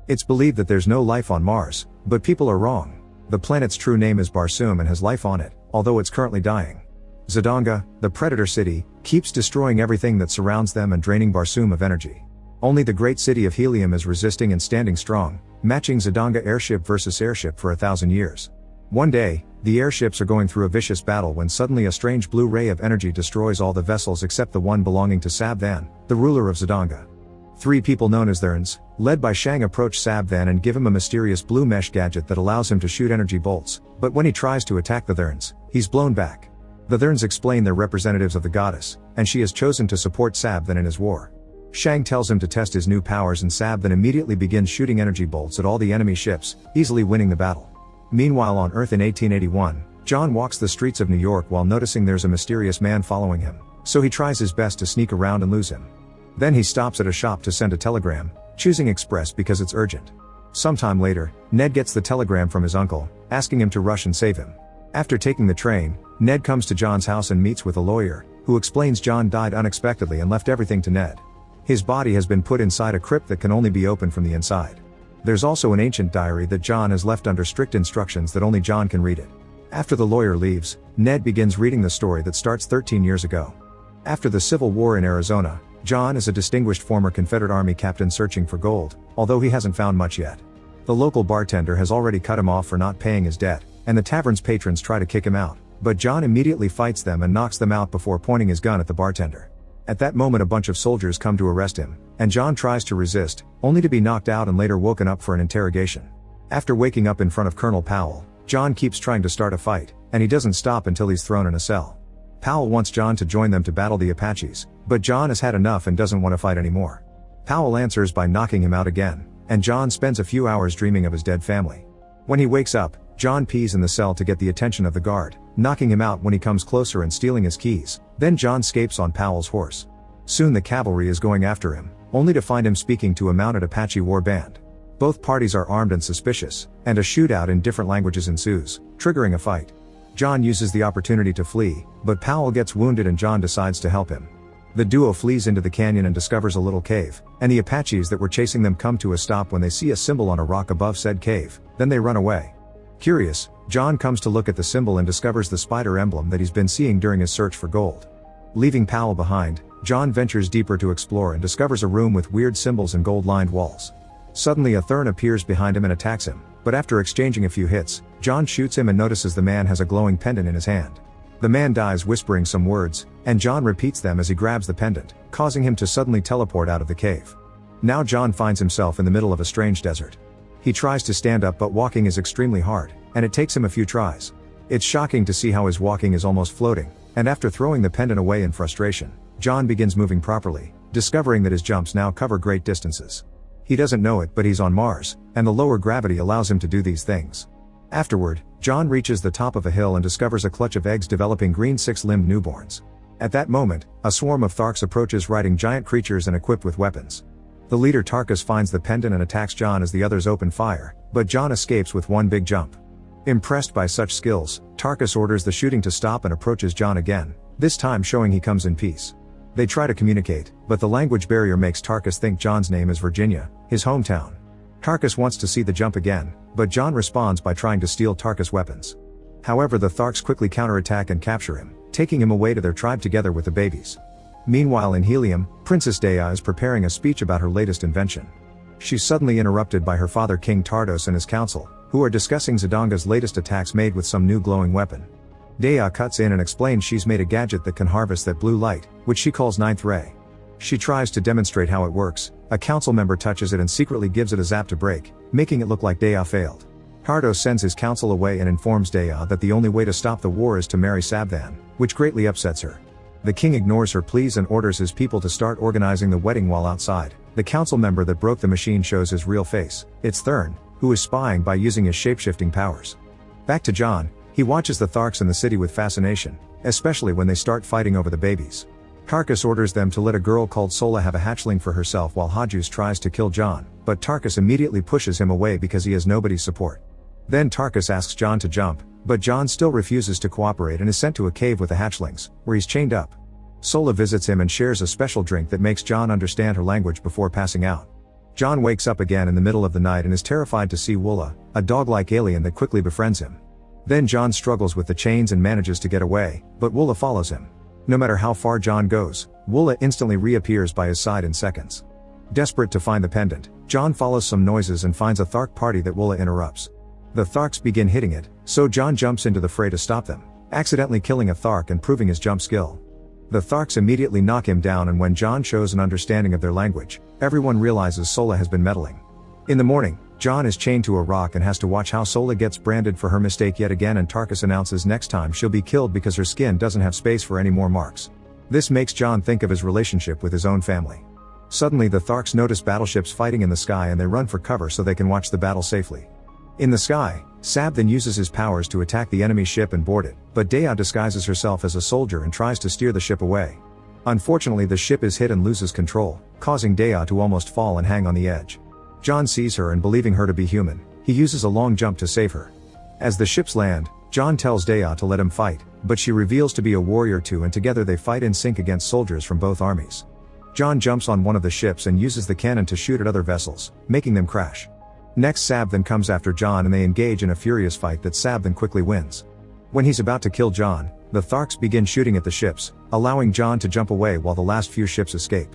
It's believed that there's no life on Mars, but people are wrong. The planet's true name is Barsoom and has life on it, although it's currently dying. Zidanga, the predator city, keeps destroying everything that surrounds them and draining Barsoom of energy. Only the great city of Helium is resisting and standing strong, matching Zidanga airship versus airship for 1,000 years. One day, the airships are going through a vicious battle when suddenly a strange blue ray of energy destroys all the vessels except the one belonging to Sabvan, the ruler of Zidanga. 3 people known as Therns, led by Shang, approach Sabvan and give him a mysterious blue mesh gadget that allows him to shoot energy bolts, but when he tries to attack the Therns, he's blown back. The Therns explain they're representatives of the goddess, and she has chosen to support Sabvan in his war. Shang tells him to test his new powers and Sabvan immediately begins shooting energy bolts at all the enemy ships, easily winning the battle. Meanwhile on Earth in 1881, John walks the streets of New York while noticing there's a mysterious man following him, so he tries his best to sneak around and lose him. Then he stops at a shop to send a telegram, choosing Express because it's urgent. Sometime later, Ned gets the telegram from his uncle, asking him to rush and save him. After taking the train, Ned comes to John's house and meets with a lawyer, who explains John died unexpectedly and left everything to Ned. His body has been put inside a crypt that can only be opened from the inside. There's also an ancient diary that John has left under strict instructions that only John can read it. After the lawyer leaves, Ned begins reading the story that starts 13 years ago. After the Civil War in Arizona, John is a distinguished former Confederate Army captain searching for gold, although he hasn't found much yet. The local bartender has already cut him off for not paying his debt, and the tavern's patrons try to kick him out, but John immediately fights them and knocks them out before pointing his gun at the bartender. At that moment a bunch of soldiers come to arrest him, and John tries to resist, only to be knocked out and later woken up for an interrogation. After waking up in front of Colonel Powell, John keeps trying to start a fight, and he doesn't stop until he's thrown in a cell. Powell wants John to join them to battle the Apaches, but John has had enough and doesn't want to fight anymore. Powell answers by knocking him out again, and John spends a few hours dreaming of his dead family. When he wakes up, John pees in the cell to get the attention of the guard, knocking him out when he comes closer and stealing his keys. Then John escapes on Powell's horse. Soon the cavalry is going after him, only to find him speaking to a mounted Apache war band. Both parties are armed and suspicious, and a shootout in different languages ensues, triggering a fight. John uses the opportunity to flee, but Powell gets wounded and John decides to help him. The duo flees into the canyon and discovers a little cave, and the Apaches that were chasing them come to a stop when they see a symbol on a rock above said cave, then they run away. Curious, John comes to look at the symbol and discovers the spider emblem that he's been seeing during his search for gold. Leaving Powell behind, John ventures deeper to explore and discovers a room with weird symbols and gold-lined walls. Suddenly a Thern appears behind him and attacks him, but after exchanging a few hits, John shoots him and notices the man has a glowing pendant in his hand. The man dies whispering some words, and John repeats them as he grabs the pendant, causing him to suddenly teleport out of the cave. Now John finds himself in the middle of a strange desert. He tries to stand up but walking is extremely hard, and it takes him a few tries. It's shocking to see how his walking is almost floating, and after throwing the pendant away in frustration, John begins moving properly, discovering that his jumps now cover great distances. He doesn't know it but he's on Mars, and the lower gravity allows him to do these things. Afterward, John reaches the top of a hill and discovers a clutch of eggs developing green 6-limbed newborns. At that moment, a swarm of Tharks approaches riding giant creatures and equipped with weapons. The leader Tarkus finds the pendant and attacks John as the others open fire, but John escapes with one big jump. Impressed by such skills, Tarkus orders the shooting to stop and approaches John again, this time showing he comes in peace. They try to communicate, but the language barrier makes Tarkus think John's name is Virginia, his hometown. Tarkus wants to see the jump again, but John responds by trying to steal Tarkus' weapons. However, the Tharks quickly counterattack and capture him, taking him away to their tribe together with the babies. Meanwhile in Helium, Princess Dea is preparing a speech about her latest invention. She's suddenly interrupted by her father King Tardos and his council, who are discussing Zidanga's latest attacks made with some new glowing weapon. Dea cuts in and explains she's made a gadget that can harvest that blue light, which she calls Ninth Ray. She tries to demonstrate how it works. A council member touches it and secretly gives it a zap to break, making it look like Dea failed. Tardos sends his council away and informs Dea that the only way to stop the war is to marry Sabvan, which greatly upsets her. The king ignores her pleas and orders his people to start organizing the wedding while outside. The council member that broke the machine shows his real face. It's Thern, who is spying by using his shape-shifting powers. Back to John, he watches the Tharks in the city with fascination, especially when they start fighting over the babies. Tarkus orders them to let a girl called Sola have a hatchling for herself while Hadjus tries to kill John, but Tarkus immediately pushes him away because he has nobody's support. Then Tarkus asks John to jump, but John still refuses to cooperate and is sent to a cave with the hatchlings, where he's chained up. Sola visits him and shares a special drink that makes John understand her language before passing out. John wakes up again in the middle of the night and is terrified to see Woola, a dog-like alien that quickly befriends him. Then John struggles with the chains and manages to get away, but Woola follows him. No matter how far John goes, Woola instantly reappears by his side in seconds. Desperate to find the pendant, John follows some noises and finds a Thark party that Woola interrupts. The Tharks begin hitting it, so John jumps into the fray to stop them, accidentally killing a Thark and proving his jump skill. The Tharks immediately knock him down, and when John shows an understanding of their language, everyone realizes Sola has been meddling. In the morning, John is chained to a rock and has to watch how Sola gets branded for her mistake yet again, and Tarkus announces next time she'll be killed because her skin doesn't have space for any more marks. This makes John think of his relationship with his own family. Suddenly the Tharks notice battleships fighting in the sky and they run for cover so they can watch the battle safely. In the sky, Sab then uses his powers to attack the enemy ship and board it, but Dea disguises herself as a soldier and tries to steer the ship away. Unfortunately, the ship is hit and loses control, causing Dea to almost fall and hang on the edge. John sees her and, believing her to be human, he uses a long jump to save her. As the ships land, John tells Dea to let him fight, but she reveals to be a warrior too, and together they fight in sync against soldiers from both armies. John jumps on one of the ships and uses the cannon to shoot at other vessels, making them crash. Next, Sab then comes after John and they engage in a furious fight that Sab then quickly wins. When he's about to kill John, the Tharks begin shooting at the ships, allowing John to jump away while the last few ships escape.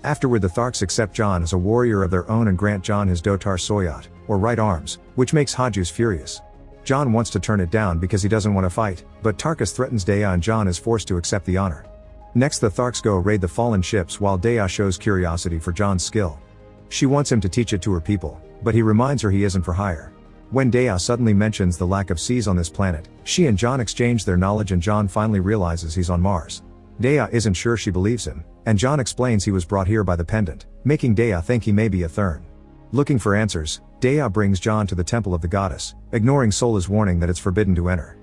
Afterward, the Tharks accept John as a warrior of their own and grant John his Dotar Soyot, or right arms, which makes Hajus furious. John wants to turn it down because he doesn't want to fight, but Tarkus threatens Dea and John is forced to accept the honor. Next, the Tharks go raid the fallen ships while Dea shows curiosity for John's skill. She wants him to teach it to her people, but he reminds her he isn't for hire. When Dea suddenly mentions the lack of seas on this planet, she and John exchange their knowledge and John finally realizes he's on Mars. Dea isn't sure she believes him, and John explains he was brought here by the pendant, making Dea think he may be a Thurn. Looking for answers, Dea brings John to the temple of the goddess, ignoring Sola's warning that it's forbidden to enter.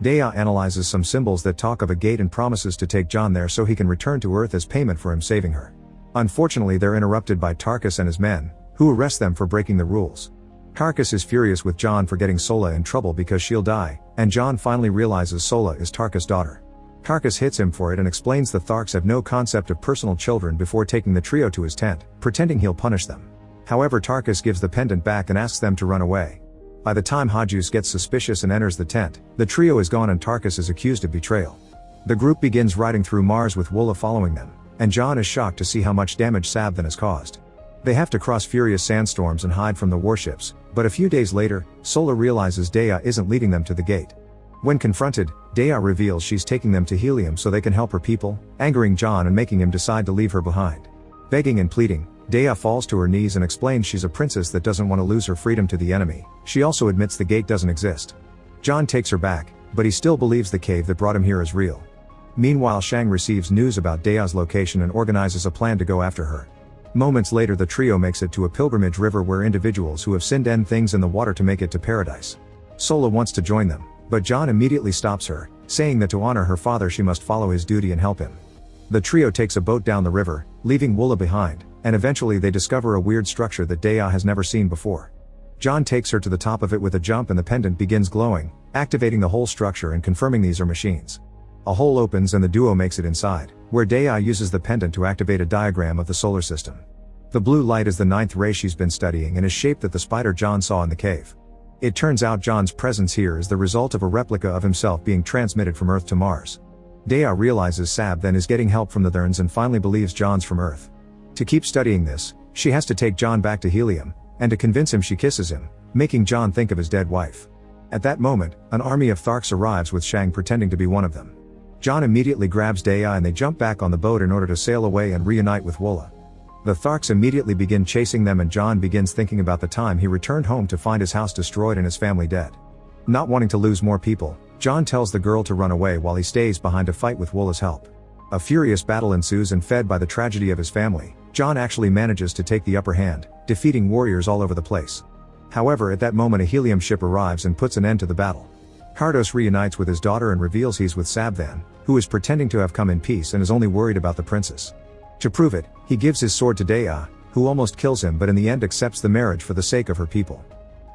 Dea analyzes some symbols that talk of a gate and promises to take John there so he can return to Earth as payment for him saving her. Unfortunately, they're interrupted by Tarkus and his men, who arrest them for breaking the rules. Tarkus is furious with John for getting Sola in trouble because she'll die, and John finally realizes Sola is Tarkus' daughter. Tarkus hits him for it and explains the Tharks have no concept of personal children before taking the trio to his tent, pretending he'll punish them. However, Tarkus gives the pendant back and asks them to run away. By the time Hajus gets suspicious and enters the tent, the trio is gone and Tarkus is accused of betrayal. The group begins riding through Mars with Woola following them, and John is shocked to see how much damage Sabthan has caused. They have to cross furious sandstorms and hide from the warships, but a few days later, Sola realizes Dea isn't leading them to the gate. When confronted, Dea reveals she's taking them to Helium so they can help her people, angering John and making him decide to leave her behind. Begging and pleading, Dea falls to her knees and explains she's a princess that doesn't want to lose her freedom to the enemy. She also admits the gate doesn't exist. John takes her back, but he still believes the cave that brought him here is real. Meanwhile, Shang receives news about Dea's location and organizes a plan to go after her. Moments later, the trio makes it to a pilgrimage river where individuals who have sinned end things in the water to make it to paradise. Sola wants to join them, but John immediately stops her, saying that to honor her father she must follow his duty and help him. The trio takes a boat down the river, leaving Woola behind, and eventually they discover a weird structure that Dea has never seen before. John takes her to the top of it with a jump and the pendant begins glowing, activating the whole structure and confirming these are machines. A hole opens and the duo makes it inside, where Dea uses the pendant to activate a diagram of the solar system. The blue light is the 9th ray she's been studying and is shaped that the spider John saw in the cave. It turns out John's presence here is the result of a replica of himself being transmitted from Earth to Mars. Dea realizes Sab then is getting help from the Therns and finally believes John's from Earth. To keep studying this, she has to take John back to Helium, and to convince him she kisses him, making John think of his dead wife. At that moment, an army of Tharks arrives with Shang pretending to be one of them. John immediately grabs Dea and they jump back on the boat in order to sail away and reunite with Woola. The Tharks immediately begin chasing them and John begins thinking about the time he returned home to find his house destroyed and his family dead. Not wanting to lose more people, John tells the girl to run away while he stays behind to fight with Woola's help. A furious battle ensues and fed by the tragedy of his family, John actually manages to take the upper hand, defeating warriors all over the place. However, at that moment a helium ship arrives and puts an end to the battle. Kardos reunites with his daughter and reveals he's with Sabthan, who is pretending to have come in peace and is only worried about the princess. To prove it, he gives his sword to Dea, who almost kills him but in the end accepts the marriage for the sake of her people.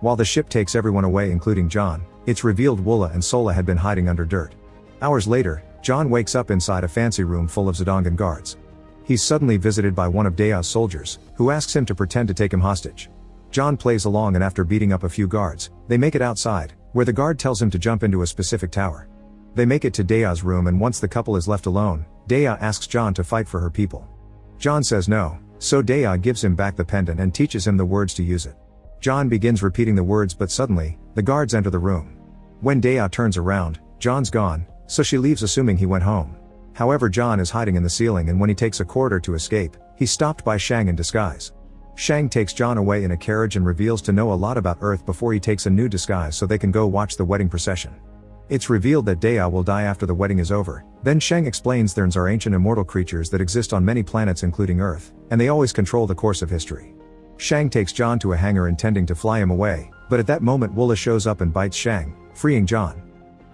While the ship takes everyone away including John, it's revealed Woola and Sola had been hiding under dirt. Hours later, John wakes up inside a fancy room full of Zidongan guards. He's suddenly visited by one of Dea's soldiers, who asks him to pretend to take him hostage. John plays along, and after beating up a few guards, they make it outside, where the guard tells him to jump into a specific tower. They make it to Dea's room, and once the couple is left alone, Dea asks John to fight for her people. John says no, so Dea gives him back the pendant and teaches him the words to use it. John begins repeating the words, but suddenly, the guards enter the room. When Dea turns around, John's gone, so she leaves assuming he went home. However, John is hiding in the ceiling, and when he takes a corridor to escape, he's stopped by Shang in disguise. Shang takes John away in a carriage and reveals to know a lot about Earth before he takes a new disguise so they can go watch the wedding procession. It's revealed that Dea will die after the wedding is over. Then Shang explains there are ancient immortal creatures that exist on many planets including Earth, and they always control the course of history. Shang takes John to a hangar intending to fly him away, but at that moment Woola shows up and bites Shang, freeing John.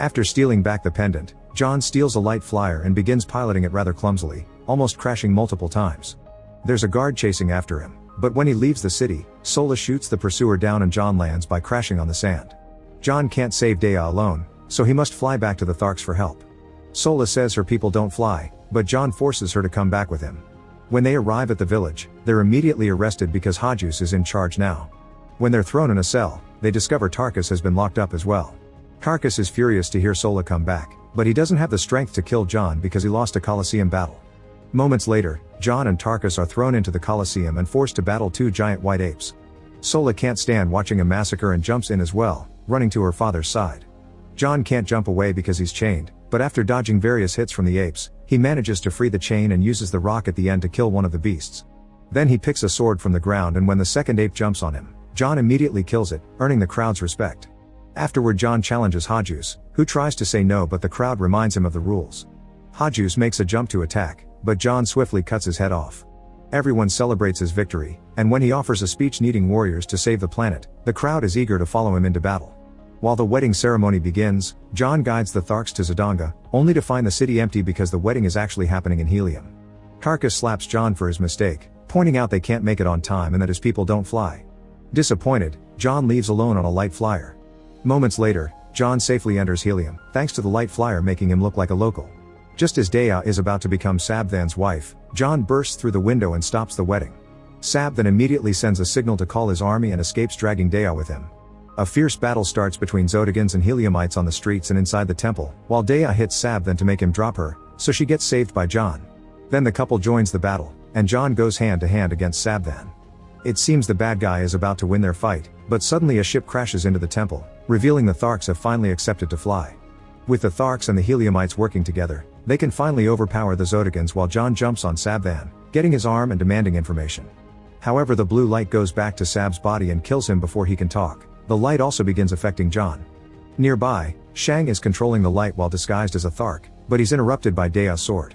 After stealing back the pendant, John steals a light flyer and begins piloting it rather clumsily, almost crashing multiple times. There's a guard chasing after him, but when he leaves the city, Sola shoots the pursuer down and John lands by crashing on the sand. John can't save Dea alone, so he must fly back to the Tharks for help. Sola says her people don't fly, but John forces her to come back with him. When they arrive at the village, they're immediately arrested because Hajus is in charge now. When they're thrown in a cell, they discover Tarkus has been locked up as well. Tarkus is furious to hear Sola come back, but he doesn't have the strength to kill John because he lost a Colosseum battle. Moments later, John and Tarkus are thrown into the Colosseum and forced to battle two giant white apes. Sola can't stand watching a massacre and jumps in as well, running to her father's side. John can't jump away because he's chained, but after dodging various hits from the apes, he manages to free the chain and uses the rock at the end to kill one of the beasts. Then he picks a sword from the ground, and when the second ape jumps on him, John immediately kills it, earning the crowd's respect. Afterward, John challenges Hajus, who tries to say no, but the crowd reminds him of the rules. Hajus makes a jump to attack, but John swiftly cuts his head off. Everyone celebrates his victory, and when he offers a speech needing warriors to save the planet, the crowd is eager to follow him into battle. While the wedding ceremony begins, John guides the Tharks to Zodanga, only to find the city empty because the wedding is actually happening in helium. Tarkus slaps John for his mistake, pointing out they can't make it on time and that his people don't fly. Disappointed, John leaves alone on a light flyer. Moments later, John safely enters helium, thanks to the light flyer making him look like a local. Just as Dea is about to become Sabthan's wife, John bursts through the window and stops the wedding. Sabthan immediately sends a signal to call his army and escapes, dragging Dea with him. A fierce battle starts between Zodagans and Heliumites on the streets and inside the temple, while Dea hits Sabthan to make him drop her, so she gets saved by John. Then the couple joins the battle, and John goes hand to hand against Sabthan. It seems the bad guy is about to win their fight, but suddenly a ship crashes into the temple, revealing the Tharks have finally accepted to fly. With the Tharks and the Heliumites working together, they can finally overpower the Zodagans while John jumps on Sabthan, getting his arm and demanding information. However, the blue light goes back to Sab's body and kills him before he can talk. The light also begins affecting John. Nearby, Shang is controlling the light while disguised as a Thark, but he's interrupted by Dea's sword.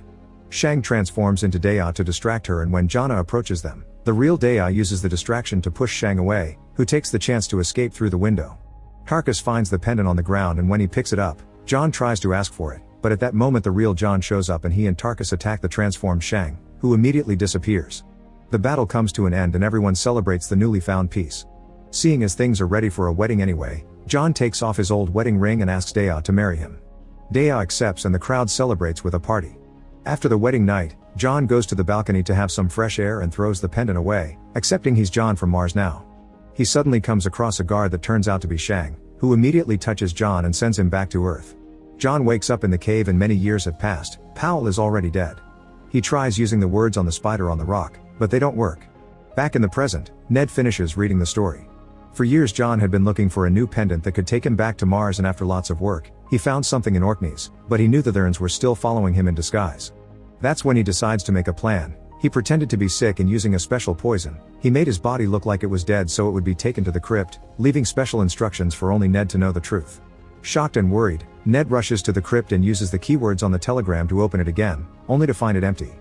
Shang transforms into Dea to distract her, and when Janna approaches them, the real Dea uses the distraction to push Shang away, who takes the chance to escape through the window. Tarkus finds the pendant on the ground, and when he picks it up, John tries to ask for it, but at that moment the real John shows up and he and Tarkus attack the transformed Shang, who immediately disappears. The battle comes to an end and everyone celebrates the newly found peace. Seeing as things are ready for a wedding anyway, John takes off his old wedding ring and asks Dea to marry him. Dea accepts and the crowd celebrates with a party. After the wedding night, John goes to the balcony to have some fresh air and throws the pendant away, accepting he's John from Mars now. He suddenly comes across a guard that turns out to be Shang, who immediately touches John and sends him back to Earth. John wakes up in the cave and many years have passed. Powell is already dead. He tries using the words on the spider on the rock, but they don't work. Back in the present, Ned finishes reading the story. For years John had been looking for a new pendant that could take him back to Mars, and after lots of work, he found something in Orkneys, but he knew the Therns were still following him in disguise. That's when he decides to make a plan. He pretended to be sick and using a special poison, he made his body look like it was dead so it would be taken to the crypt, leaving special instructions for only Ned to know the truth. Shocked and worried, Ned rushes to the crypt and uses the keywords on the telegram to open it again, only to find it empty.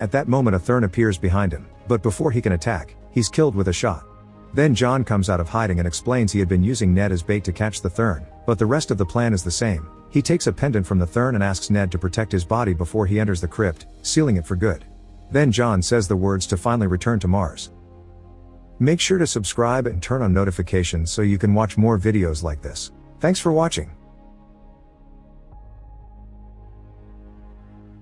At that moment a Thern appears behind him, but before he can attack, he's killed with a shot. Then John comes out of hiding and explains he had been using Ned as bait to catch the Thern, but the rest of the plan is the same. He takes a pendant from the Thern and asks Ned to protect his body before he enters the crypt, sealing it for good. Then John says the words to finally return to Mars. Make sure to subscribe and turn on notifications so you can watch more videos like this. Thanks for watching.